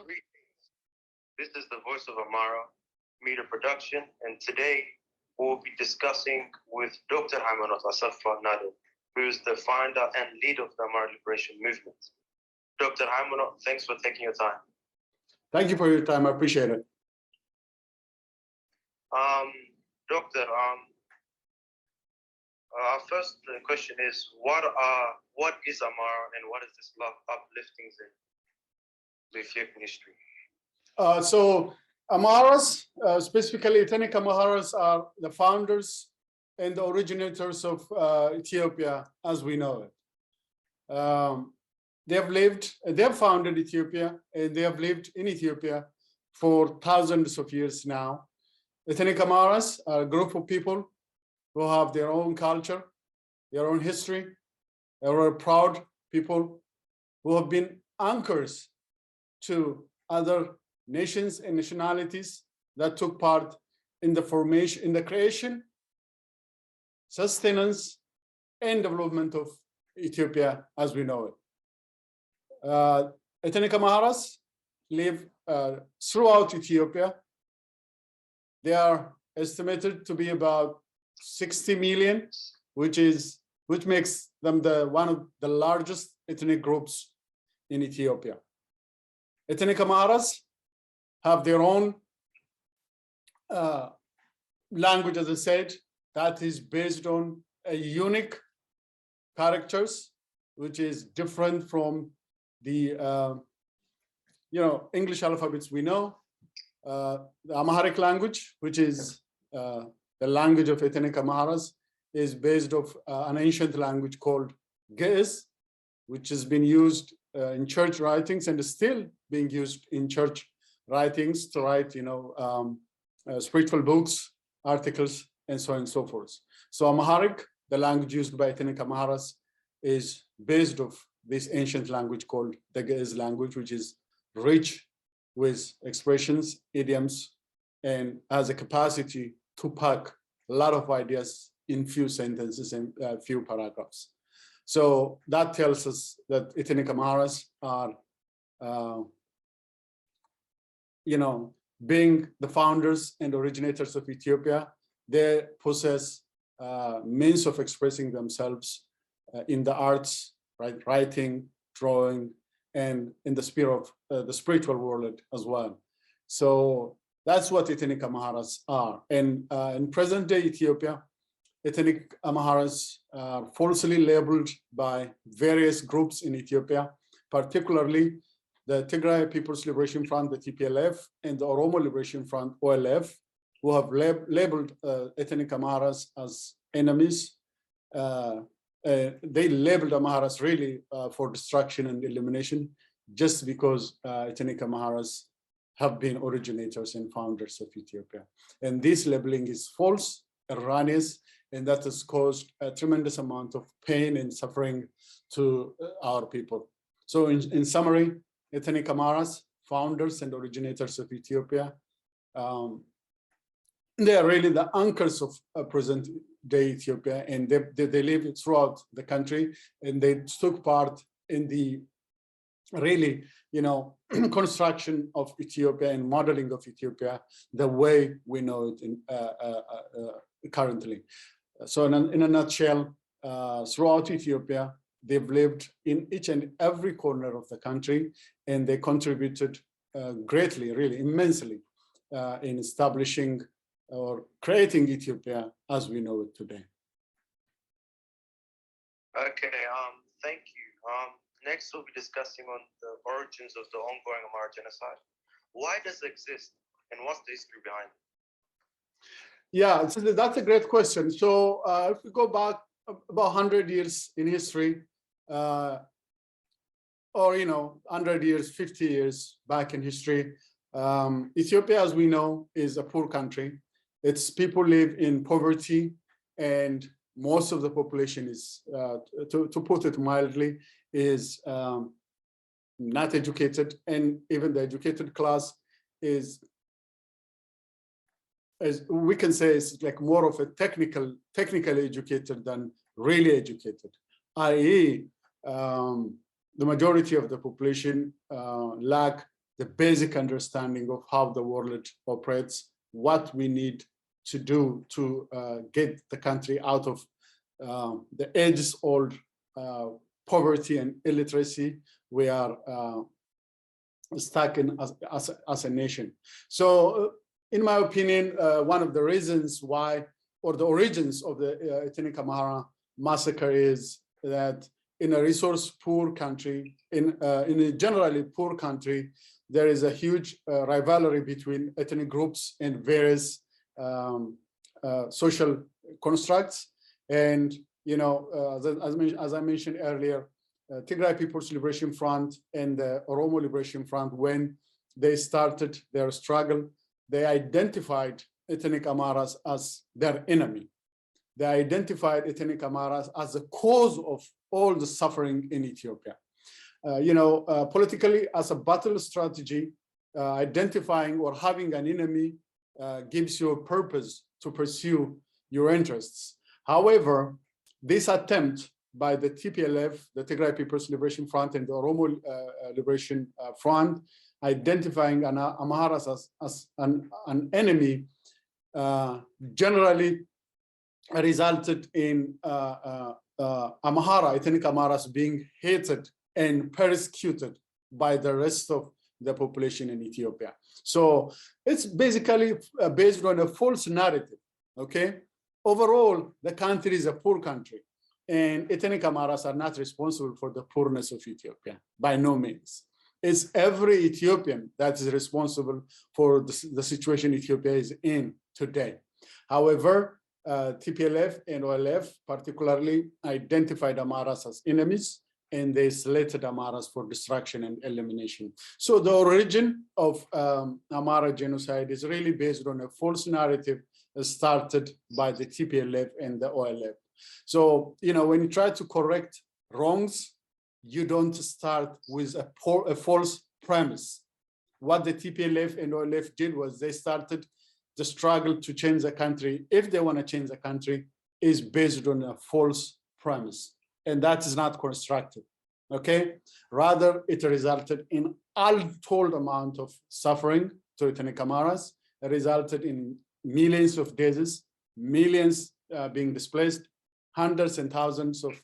Greetings. This is the voice of Amhara Media Production, and today we'll be discussing with Dr. Haymanot Assefa Nadew, who is the founder and leader of the Amhara Liberation Movement. Dr. Haymanot, thanks for taking your time. Thank you for your time. I appreciate it. Doctor, our first question is, what is Amhara and what is this uplifting in Ethiopian history? So Amharas, specifically ethnic Amharas, are the founders and the originators of Ethiopia as we know it. They have founded Ethiopia, and they have lived in Ethiopia for thousands of years now. Ethnic Amharas are a group of people who have their own culture, their own history. They are proud people who have been anchors to other nations and nationalities that took part in the formation, in the creation, sustenance, and development of Ethiopia as we know it. Ethnic Amharas live throughout Ethiopia. They are estimated to be about 60 million, which makes them one of the largest ethnic groups in Ethiopia. Ethnic Amharas have their own language, as I said, that is based on a unique characters, which is different from the English alphabets we know. The Amharic language, which is the language of ethnic Amharas, is based on an ancient language called Ge'ez, which has been used in church writings and is still being used in church writings to write, spiritual books, articles, and so on and so forth. So Amharic, the language used by ethnic Amharas, is based on this ancient language called the Ge'ez language, which is rich with expressions, idioms, and has a capacity to pack a lot of ideas in few sentences and few paragraphs. So that tells us that ethnic Amharas are, being the founders and originators of Ethiopia, they possess means of expressing themselves in the arts, right? Writing, drawing, and in the sphere of the spiritual world as well. So that's what ethnic Amharas are. And in present-day Ethiopia, ethnic Amharas are falsely labeled by various groups in Ethiopia, particularly the Tigray People's Liberation Front, the TPLF, and the Oromo Liberation Front, OLF, who have labeled ethnic Amharas as enemies. They labeled Amharas really for destruction and elimination, just because ethnic Amharas have been originators and founders of Ethiopia. And this labeling is false, erroneous, and that has caused a tremendous amount of pain and suffering to our people. So in summary, ethnic Amharas, founders and originators of Ethiopia, they are really the anchors of present-day Ethiopia, and they live throughout the country, and they took part in the really, construction of Ethiopia and modeling of Ethiopia the way we know it currently. So in a nutshell, throughout Ethiopia, they've lived in each and every corner of the country, and they contributed greatly, really immensely, in establishing or creating Ethiopia as we know it today. Okay, thank you. Next, we'll be discussing on the origins of the ongoing Amhara genocide. Why does it exist, and what's the history behind it? Yeah, so that's a great question. So if we go back about 100 years in history, or 100 years, 50 years back in history, Ethiopia, as we know, is a poor country. Its people live in poverty, and most of the population is, to put it mildly, is not educated, and even the educated class is, as we can say, is like more of a technically educated than really educated, i.e., the majority of the population lack the basic understanding of how the world operates, what we need to do to get the country out of the ages-old poverty and illiteracy we are stuck in as a nation. So in my opinion, one of the reasons why, or the origins of the ethnic Amhara massacre is that in a resource-poor country, in a generally poor country, there is a huge rivalry between ethnic groups and various social constructs. And, you know, as I mentioned earlier, Tigray People's Liberation Front and the Oromo Liberation Front, when they started their struggle, they identified ethnic Amharas as their enemy. They identified ethnic Amharas as the cause of all the suffering in Ethiopia. Politically, as a battle strategy, identifying or having an enemy gives you a purpose to pursue your interests. However, this attempt by the TPLF, the Tigray People's Liberation Front, and the Oromo Liberation Front, identifying Amharas as an enemy, generally resulted in ethnic Amharas being hated and persecuted by the rest of the population in Ethiopia. So it's basically based on a false narrative, okay? Overall, the country is a poor country, and ethnic Amharas are not responsible for the poorness of Ethiopia, by no means. It's every Ethiopian that is responsible for the situation Ethiopia is in today. However, TPLF and OLF particularly identified Amharas as enemies, and they slated Amharas for destruction and elimination. So the origin of Amhara genocide is really based on a false narrative started by the TPLF and the OLF. So, you know, when you try to correct wrongs, you don't start with a false premise. What the TPLF and OLF did was they started the struggle to change the country, if they want to change the country, is based on a false premise. And that is not constructive, okay? Rather, it resulted in untold amount of suffering to ethnic Amharas. It resulted in millions of deaths, millions being displaced, hundreds and thousands of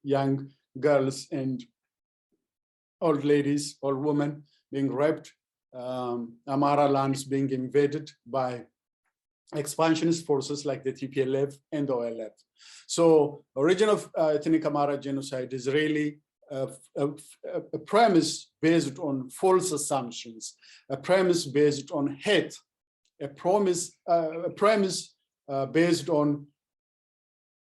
young girls and old ladies, old women being raped, Amhara lands being invaded by expansionist forces like the TPLF and the OLF. So origin of ethnic Amhara genocide is really a premise based on false assumptions, a premise based on hate, a premise based on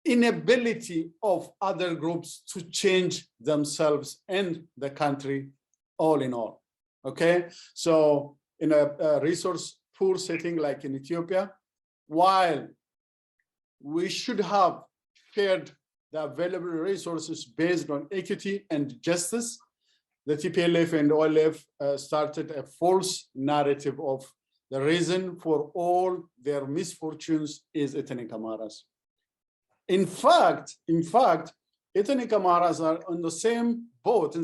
inability of other groups to change themselves and the country all in all, okay? So in a resource poor setting like in Ethiopia, while we should have shared the available resources based on equity and justice, the TPLF and OLF started a false narrative of the reason for all their misfortunes is ethnic Amharas. In fact, ethnic Amharas are on the same boat,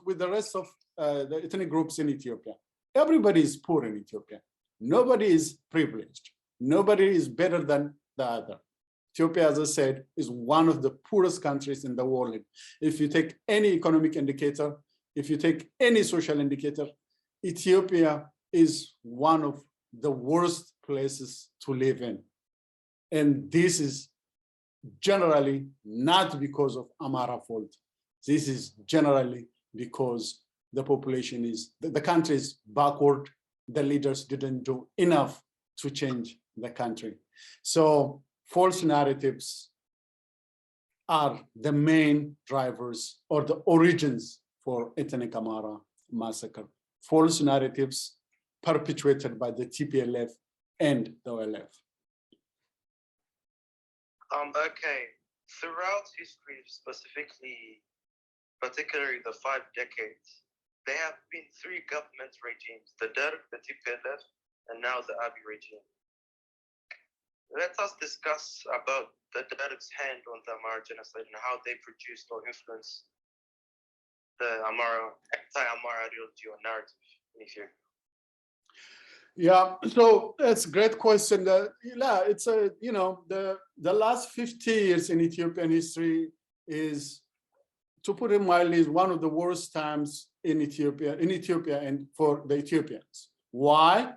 with the rest of the ethnic groups in Ethiopia. Everybody is poor in Ethiopia. Nobody is privileged. Nobody is better than the other. Ethiopia, as I said, is one of the poorest countries in the world. If you take any economic indicator, if you take any social indicator, Ethiopia is one of the worst places to live in. And this is generally not because of Amhara fault. This is generally because the population is, the country is backward. The leaders didn't do enough to change the country. So false narratives are the main drivers or the origins for ethnic Amhara massacre. False narratives perpetuated by the TPLF and the OLF. Okay, throughout history, particularly the 5 decades, there have been 3 government regimes, the Derg, the TPLF, and now the Abiy regime. Let us discuss about the Derg's hand on the Amhara genocide and how they produced or influenced the anti-Amhara ideology or narrative. in Ethiopia? Yeah, so that's a great question. Yeah, it's the last 50 years in Ethiopian history is, to put it mildly, is one of the worst times in Ethiopia and for the Ethiopians. Why?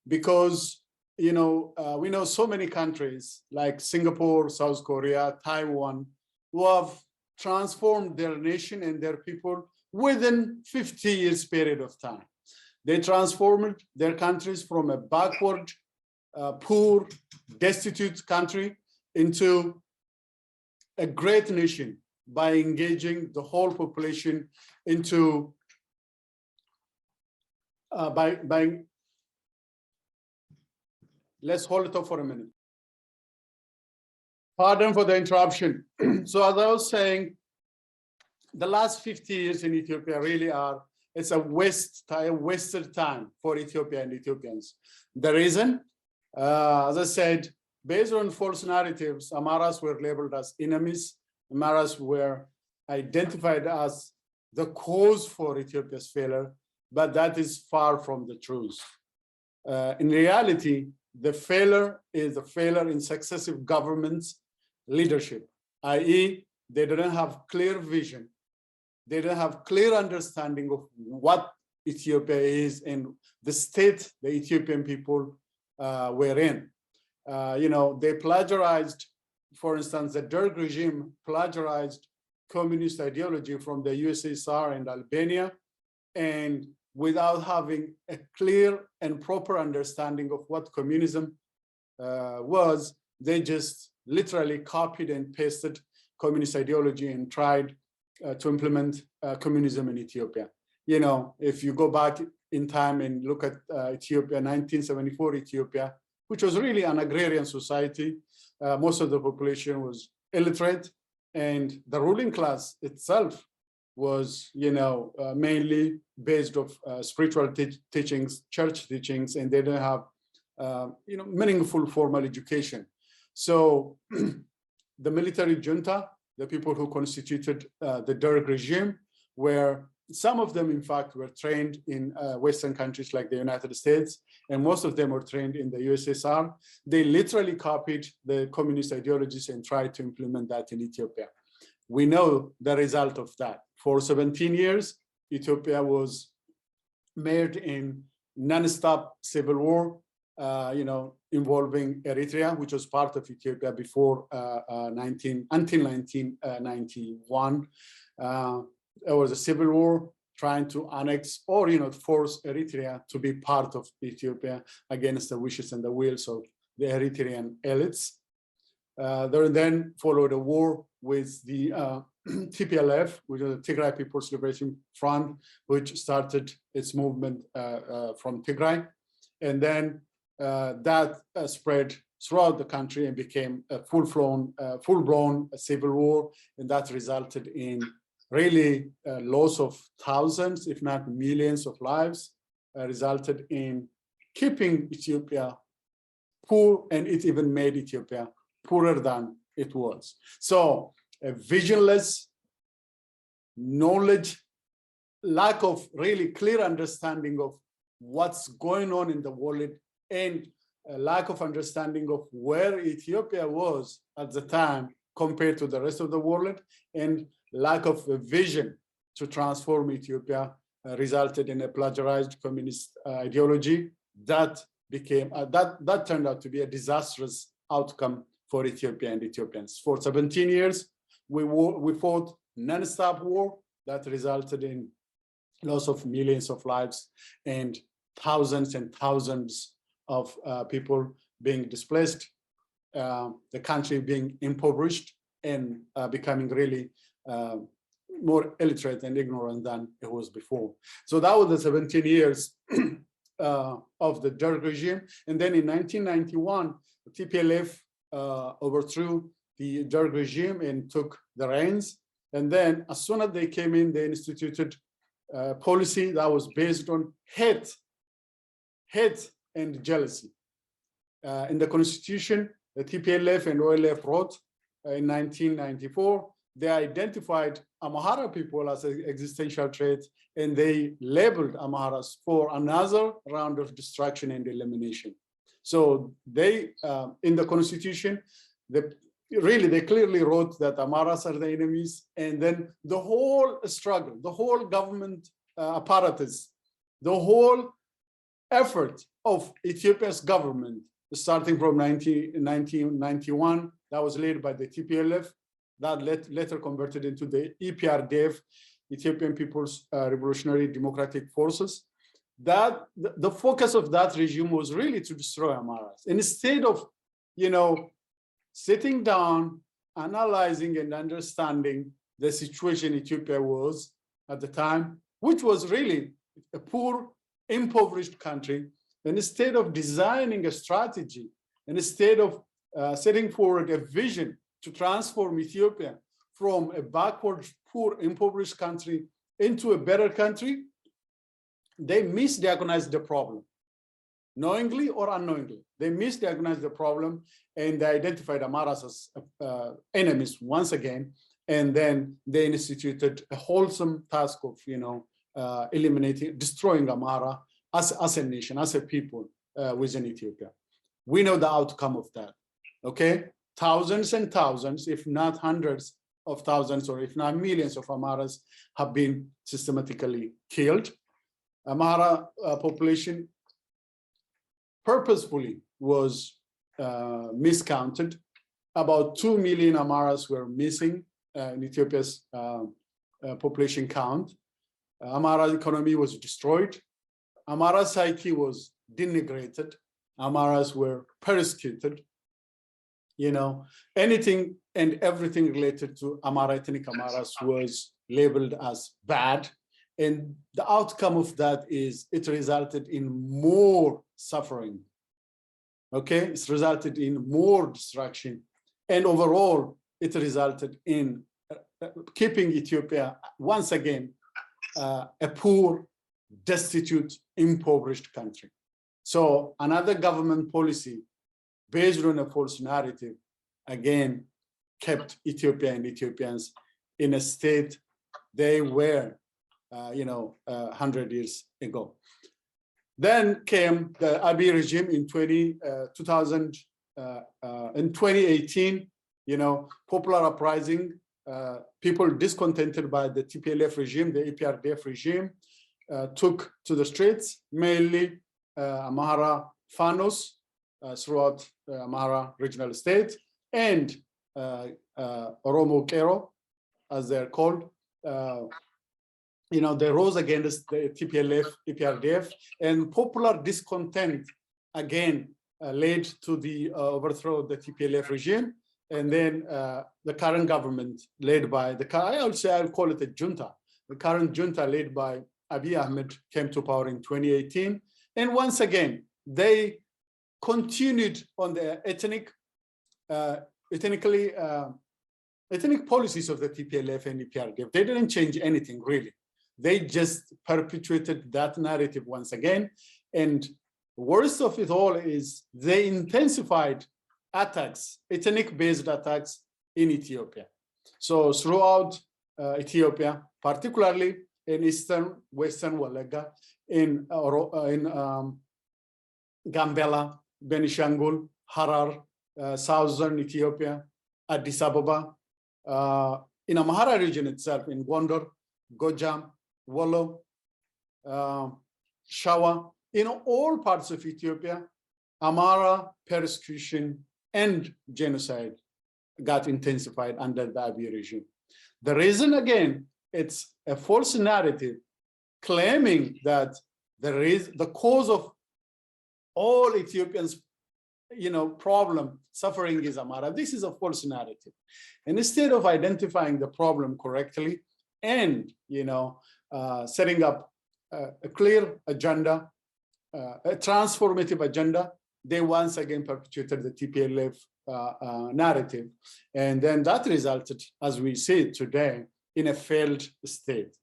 Because we know so many countries like Singapore, South Korea, Taiwan, who have transformed their nation and their people within 50 years period of time. They transformed their countries from a backward, poor, destitute country into a great nation by engaging the whole population into let's hold it up for a minute. Pardon for the interruption. So as I was saying, the last 50 years in Ethiopia really it's a wasted time for Ethiopia and Ethiopians. The reason, as I said, based on false narratives, Amharas were labeled as enemies. Amharas were identified as the cause for Ethiopia's failure, but that is far from the truth. In reality, the failure is a failure in successive governments' leadership, i.e., they didn't have clear vision. They don't have clear understanding of what Ethiopia is and the state the Ethiopian people were in. They plagiarized, for instance, the Derg regime plagiarized communist ideology from the USSR and Albania, and without having a clear and proper understanding of what communism was, they just literally copied and pasted communist ideology and tried to implement communism in Ethiopia. If you go back in time and look at Ethiopia, 1974 Ethiopia, which was really an agrarian society, most of the population was illiterate, and the ruling class itself was, mainly based of spiritual teachings, church teachings, and they didn't have, meaningful formal education. So the military junta, the people who constituted the Derg regime, where some of them, in fact, were trained in Western countries like the United States, and most of them were trained in the USSR. They literally copied the communist ideologies and tried to implement that in Ethiopia. We know the result of that. For 17 years, Ethiopia was mired in non-stop civil war, involving Eritrea, which was part of Ethiopia before until 1991. There was a civil war trying to annex or force Eritrea to be part of Ethiopia against the wishes and the wills of the Eritrean elites. There then followed a war with the TPLF, which is the Tigray People's Liberation Front, which started its movement from Tigray. And then that spread throughout the country and became a full-blown civil war. And that resulted in really loss of thousands, if not millions of lives, resulted in keeping Ethiopia poor, and it even made Ethiopia poorer than it was. So a visionless knowledge, lack of really clear understanding of what's going on in the world, and a lack of understanding of where Ethiopia was at the time compared to the rest of the world, and lack of a vision to transform Ethiopia resulted in a plagiarized communist ideology that became that turned out to be a disastrous outcome for Ethiopia and Ethiopians. For 17 years, we fought non-stop war that resulted in loss of millions of lives and thousands of people being displaced, the country being impoverished and becoming really more illiterate and ignorant than it was before. So that was the 17 years of the Derg regime. And then in 1991, the TPLF overthrew the Derg regime and took the reins. And then as soon as they came in, they instituted a policy that was based on hate and jealousy. In the constitution, the TPLF and OLF wrote in 1994 they identified Amhara people as an existential threat, and they labeled Amharas for another round of destruction and elimination. So they, in the constitution, they clearly wrote that Amharas are the enemies, and then the whole struggle, the whole government apparatus, the whole effort of Ethiopia's government, starting from 1991, that was led by the TPLF, that later converted into the EPRDF, Ethiopian People's Revolutionary Democratic Forces. That the focus of that regime was really to destroy Amharas. Instead of, sitting down, analyzing and understanding the situation Ethiopia was at the time, which was really a poor, impoverished country, and instead of designing a strategy, and instead of setting forward a vision to transform Ethiopia from a backward, poor, impoverished country into a better country, they misdiagnosed the problem. Knowingly or unknowingly, they misdiagnosed the problem, and they identified Amharas as enemies once again, and then they instituted a wholesome task of, destroying Amhara as a nation, as a people within Ethiopia. We know the outcome of that, okay? Thousands and thousands, if not hundreds of thousands, or if not millions of Amharas have been systematically killed. Amhara population purposefully was miscounted. About 2 million Amharas were missing in Ethiopia's population count. Amhara economy was destroyed. Amhara psyche was denigrated. Amharas were persecuted. Anything and everything related to Amhara, ethnic Amharas, was labeled as bad. And the outcome of that is it resulted in more suffering. Okay, it's resulted in more destruction. And overall, it resulted in keeping Ethiopia once again a poor, destitute, impoverished country. So another government policy based on a false narrative, again, kept Ethiopia and Ethiopians in a state they were, 100 years ago. Then came the Abiy regime in 2018, popular uprising, people discontented by the TPLF regime, the EPRDF regime, took to the streets, mainly Amhara Fanos throughout Amhara regional state, and Oromo Kero, as they're called. They rose against the TPLF, EPRDF, and popular discontent again led to the overthrow of the TPLF regime. And then the current government led by I'll call it a junta. The current junta led by Abiy Ahmed came to power in 2018. And once again, they continued on the ethnic policies of the TPLF and EPRDF. They didn't change anything, really. They just perpetuated that narrative once again. And worst of it all is they intensified attacks, ethnic-based attacks in Ethiopia. So throughout Ethiopia, particularly in eastern, western Wallagga, in Gambela, Benishangul, Harar, southern Ethiopia, Addis Ababa, in Amhara region itself, in Gondar, Gojam, Wollo, Shawa, in all parts of Ethiopia, Amhara persecution and genocide got intensified under the Abiy regime. The reason, again, it's a false narrative claiming that the cause of all Ethiopians' problem, suffering is Amhara. This is a false narrative. And instead of identifying the problem correctly and setting up a clear agenda, a transformative agenda, they once again perpetuated the TPLF narrative. And then that resulted, as we see it today, in a failed state.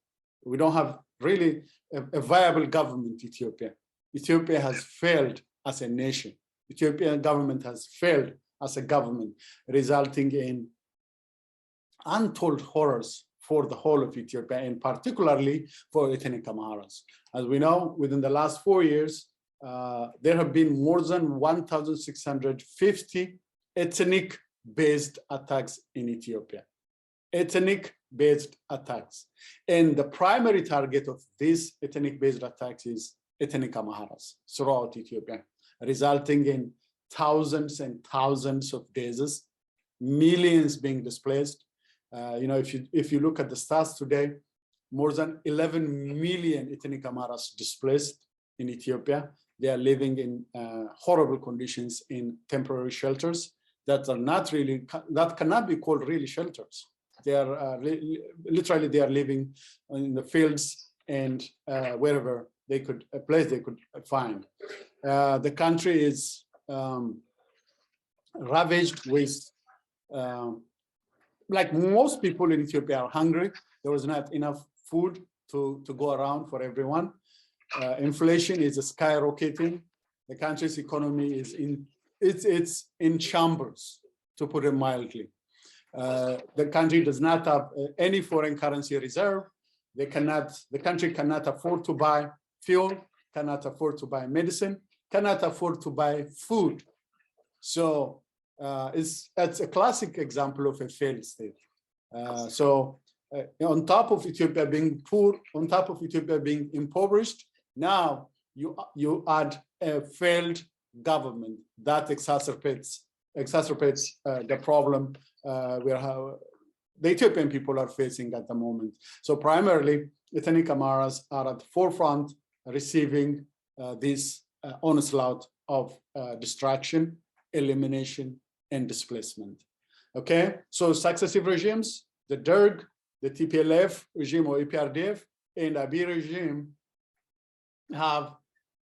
We don't have really a viable government, Ethiopia. Ethiopia has failed as a nation. Ethiopian government has failed as a government, resulting in untold horrors for the whole of Ethiopia, and particularly for ethnic Amharas. As we know, within the last 4 years, there have been more than 1,650 ethnic-based attacks in Ethiopia. Ethnic-based attacks. And the primary target of these ethnic-based attacks is ethnic Amharas throughout Ethiopia, resulting in thousands and thousands of deaths, millions being displaced. If you look at the stats today, more than 11 million ethnic Amharas displaced in Ethiopia. They are living in horrible conditions in temporary shelters that are not really, that cannot be called really shelters. They are literally, they are living in the fields and wherever they could, a place they could find. The country is ravaged with, like most people in Ethiopia are hungry. There was not enough food to go around for everyone. Inflation is skyrocketing. The country's economy is it's in shambles, to put it mildly. The country does not have any foreign currency reserve. The country cannot afford to buy fuel, cannot afford to buy medicine, cannot afford to buy food. So it's a classic example of a failed state. On top of Ethiopia being poor, on top of Ethiopia being impoverished, now you add a failed government that exacerbates the problem the Ethiopian people are facing at the moment. So primarily, ethnic Amharas are at the forefront, receiving this onslaught of destruction, elimination, and displacement. Okay, so successive regimes, the Derg, the TPLF regime or EPRDF, and Abiy regime have,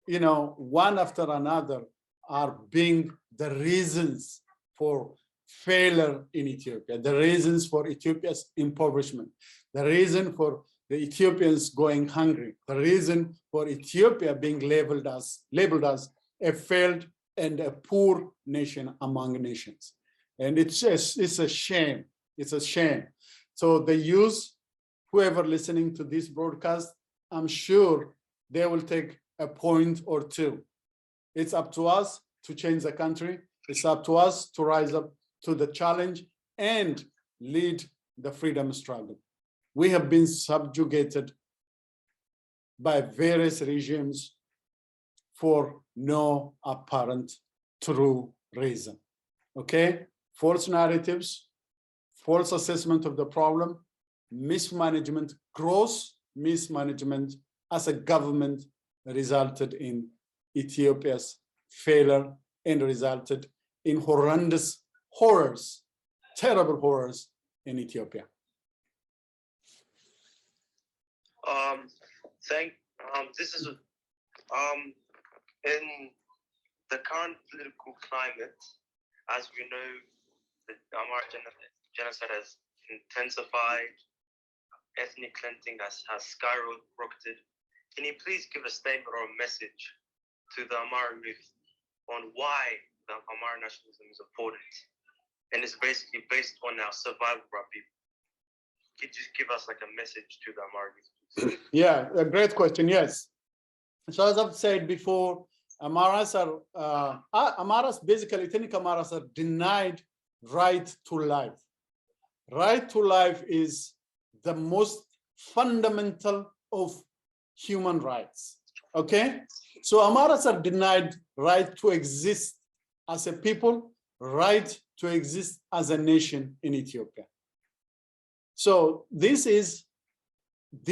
one after another are being the reasons for failure in Ethiopia, the reasons for Ethiopia's impoverishment, the reason for the Ethiopians going hungry, the reason for Ethiopia being labeled as a failed and a poor nation among nations. And it's a shame. It's a shame. So they use, whoever listening to this broadcast, I'm sure they will take a point or two. It's up to us to change the country. It's up to us to rise up to the challenge and lead the freedom struggle. We have been subjugated by various regimes for no apparent true reason. Okay? False narratives, false assessment of the problem, mismanagement, gross mismanagement as a government resulted in Ethiopia's failure and resulted in horrendous horrors, terrible horrors in Ethiopia. This is in the current political climate, as we know, the Amhara genocide has intensified, ethnic cleansing has skyrocketed. Can you please give a statement or a message to the Amhara youth on why the Amhara nationalism is important? And it's basically based on our survival of our people. Could you just give us like a message to the Amhara youth? Yeah, a great question, yes. So as I've said before, Amharas basically, ethnic Amharas are denied right to life. Right to life is the most fundamental of human rights, okay? So Amharas are denied right to exist as a people, right to exist as a nation in Ethiopia. So this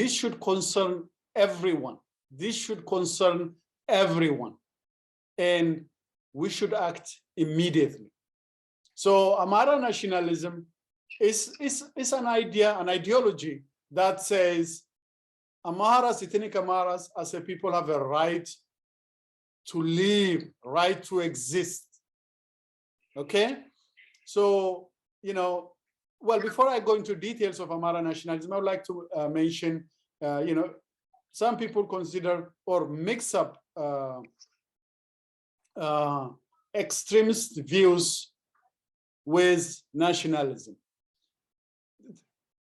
should concern everyone. This should concern everyone. And we should act immediately. So Amhara nationalism is an idea, an ideology that says Amharas, ethnic Amharas as a people have a right to live, right to exist. Okay? So, well, before I go into details of Amhara nationalism, I would like to mention, some people consider or mix up extremist views with nationalism.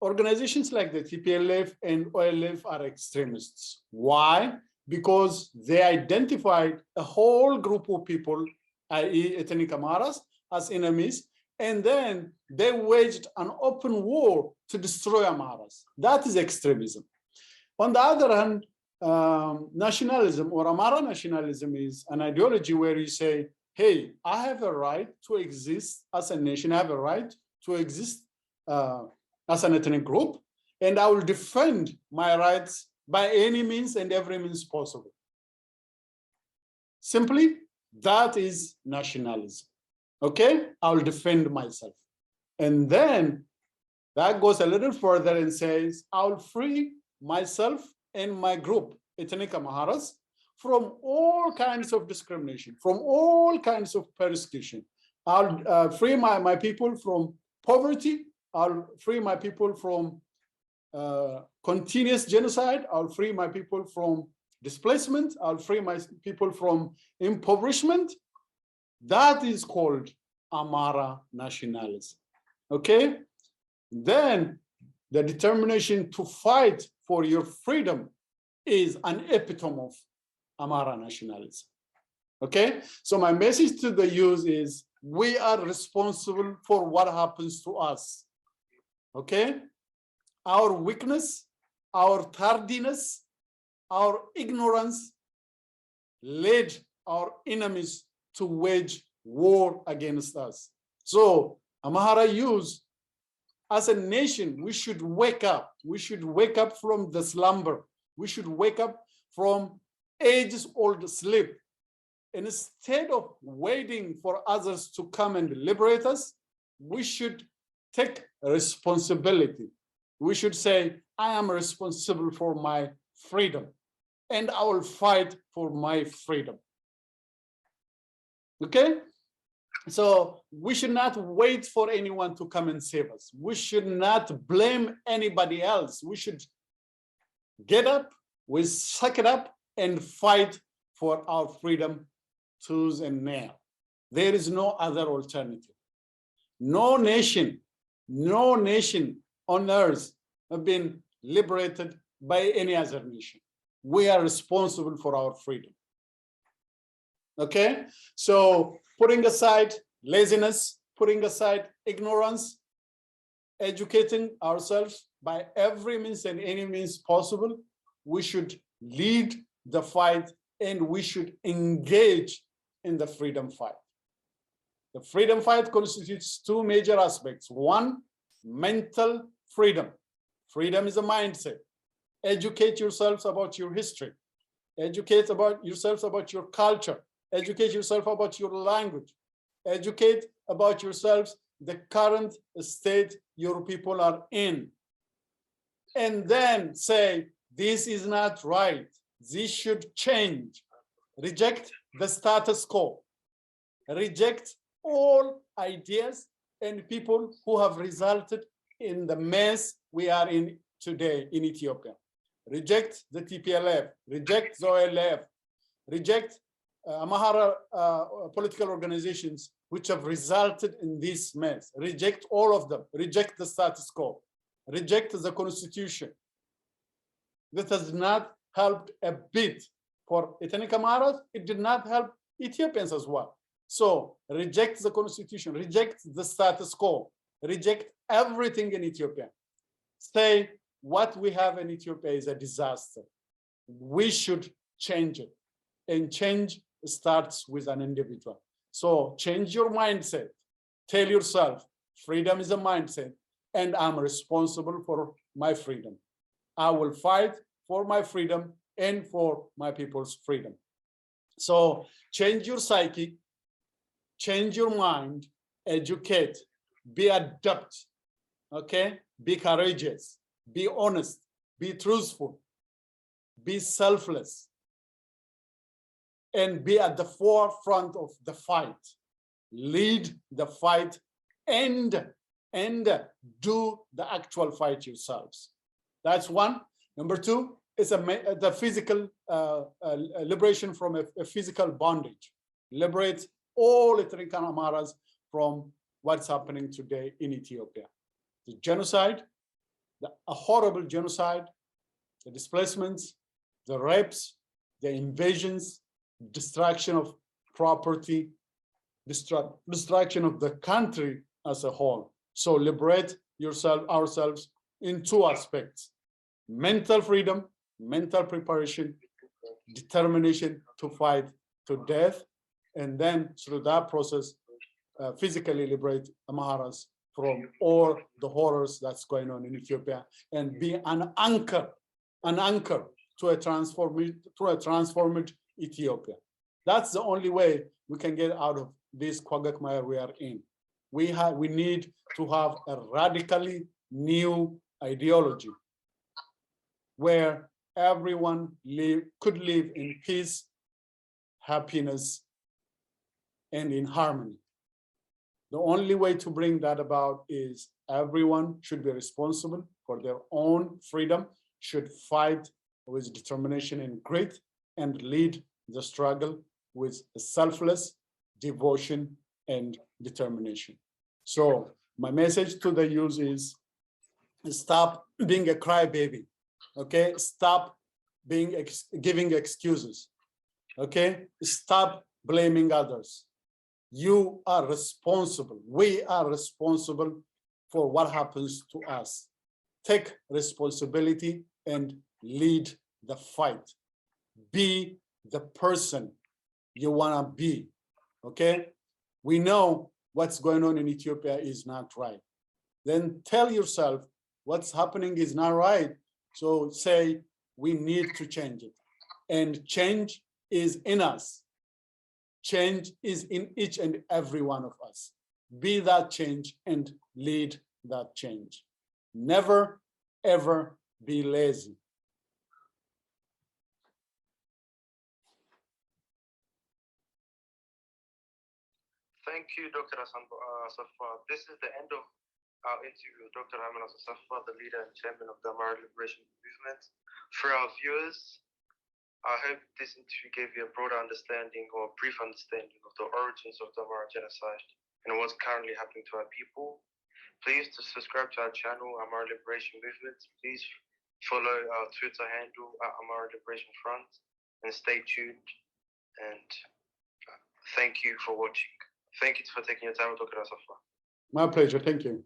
organizations like the TPLF and OLF are extremists. Why? Because they identified a whole group of people, i.e. ethnic Amharas, as enemies, and then they waged an open war to destroy Amharas. That is extremism. On the other hand, nationalism or Amhara nationalism is an ideology where you say, hey, I have a right to exist as a nation, I have a right to exist as an ethnic group, and I will defend my rights by any means and every means possible. Simply, that is nationalism. Okay, I will defend myself. And then that goes a little further and says, I'll free myself and my group, ethnic Amharas, from all kinds of discrimination, from all kinds of persecution. I'll free my people from poverty. I'll free my people from continuous genocide. I'll free my people from displacement. I'll free my people from impoverishment. That is called Amhara nationalism. Okay? Then the determination to fight for your freedom is an epitome of Amhara nationalism. Okay? So my message to the youth is we are responsible for what happens to us. Okay? Our weakness, our tardiness, our ignorance led our enemies to wage war against us. So Amhara youth, as a nation, we should wake up. We should wake up from the slumber. We should wake up from ages-old sleep. And instead of waiting for others to come and liberate us, we should take responsibility. We should say, I am responsible for my freedom, and I will fight for my freedom. Okay? So we should not wait for anyone to come and save us. We should not blame anybody else. We should get up, we suck it up, and fight for our freedom tooth and nail. There is no other alternative. No nation on earth have been liberated by any other nation. We are responsible for our freedom. Okay, so putting aside laziness, putting aside ignorance, educating ourselves by every means and any means possible, we should lead the fight and we should engage in the freedom fight. The freedom fight constitutes two major aspects. One, mental freedom. Freedom is a mindset. Educate yourselves about your history. Educate about yourselves about your culture. Educate yourself about your language. Educate about yourselves the current state your people are in. And then say, this is not right. This should change. Reject the status quo. Reject all ideas and people who have resulted in the mess we are in today in Ethiopia. Reject the TPLF, reject the OLF, reject Amhara political organizations which have resulted in this mess. Reject all of them. Reject the status quo. Reject the constitution. This has not helped a bit for ethnic Amharas. It did not help Ethiopians as well. So reject the constitution, reject the status quo, reject everything in Ethiopia. Say what we have in Ethiopia is a disaster. We should change it, and change starts with an individual. So change your mindset. Tell yourself, freedom is a mindset, and I'm responsible for my freedom. I will fight for my freedom and for my people's freedom. So change your psyche, change your mind, educate, be adept, okay? Be courageous, be honest, be truthful, be selfless, and be at the forefront of the fight. Lead the fight and do the actual fight yourselves. That's one. Number two is the physical liberation from a physical bondage. Liberate all ethnic Amharas from what's happening today in Ethiopia. The genocide, a horrible genocide, the displacements, the rapes, the invasions, destruction of property, destruction of the country as a whole. So liberate ourselves in two aspects: mental freedom, mental preparation, determination to fight to death, and then through that process, physically liberate Amharas from all the horrors that's going on in Ethiopia, and be an anchor to a transformed Ethiopia. That's the only way we can get out of this quagmire we are in. We need to have a radically new ideology where everyone could live in peace, happiness, and in harmony. The only way to bring that about is everyone should be responsible for their own freedom, should fight with determination and grit, and lead the struggle with selfless devotion and determination. So my message to the youth is stop being a crybaby, okay? Stop giving excuses, okay? Stop blaming others. You are responsible. We are responsible for what happens to us. Take responsibility and lead the fight. Be the person you want to be, okay? We know what's going on in Ethiopia is not right. Then tell yourself what's happening is not right. So say, we need to change it. And change is in us. Change is in each and every one of us. Be that change and lead that change. Never, ever be lazy. Thank you, Dr. Assefa. This is the end of our interview with Dr. Haymanot Assefa, the leader and chairman of the Amhara Liberation Movement. For our viewers, I hope this interview gave you a broader understanding or a brief understanding of the origins of the Amhara genocide and what's currently happening to our people. Please subscribe to our channel, Amhara Liberation Movement. Please follow our Twitter handle at Amhara Liberation Front, and stay tuned. And thank you for watching. Thank you for taking your time, Dr. Assefa. My pleasure. Thank you.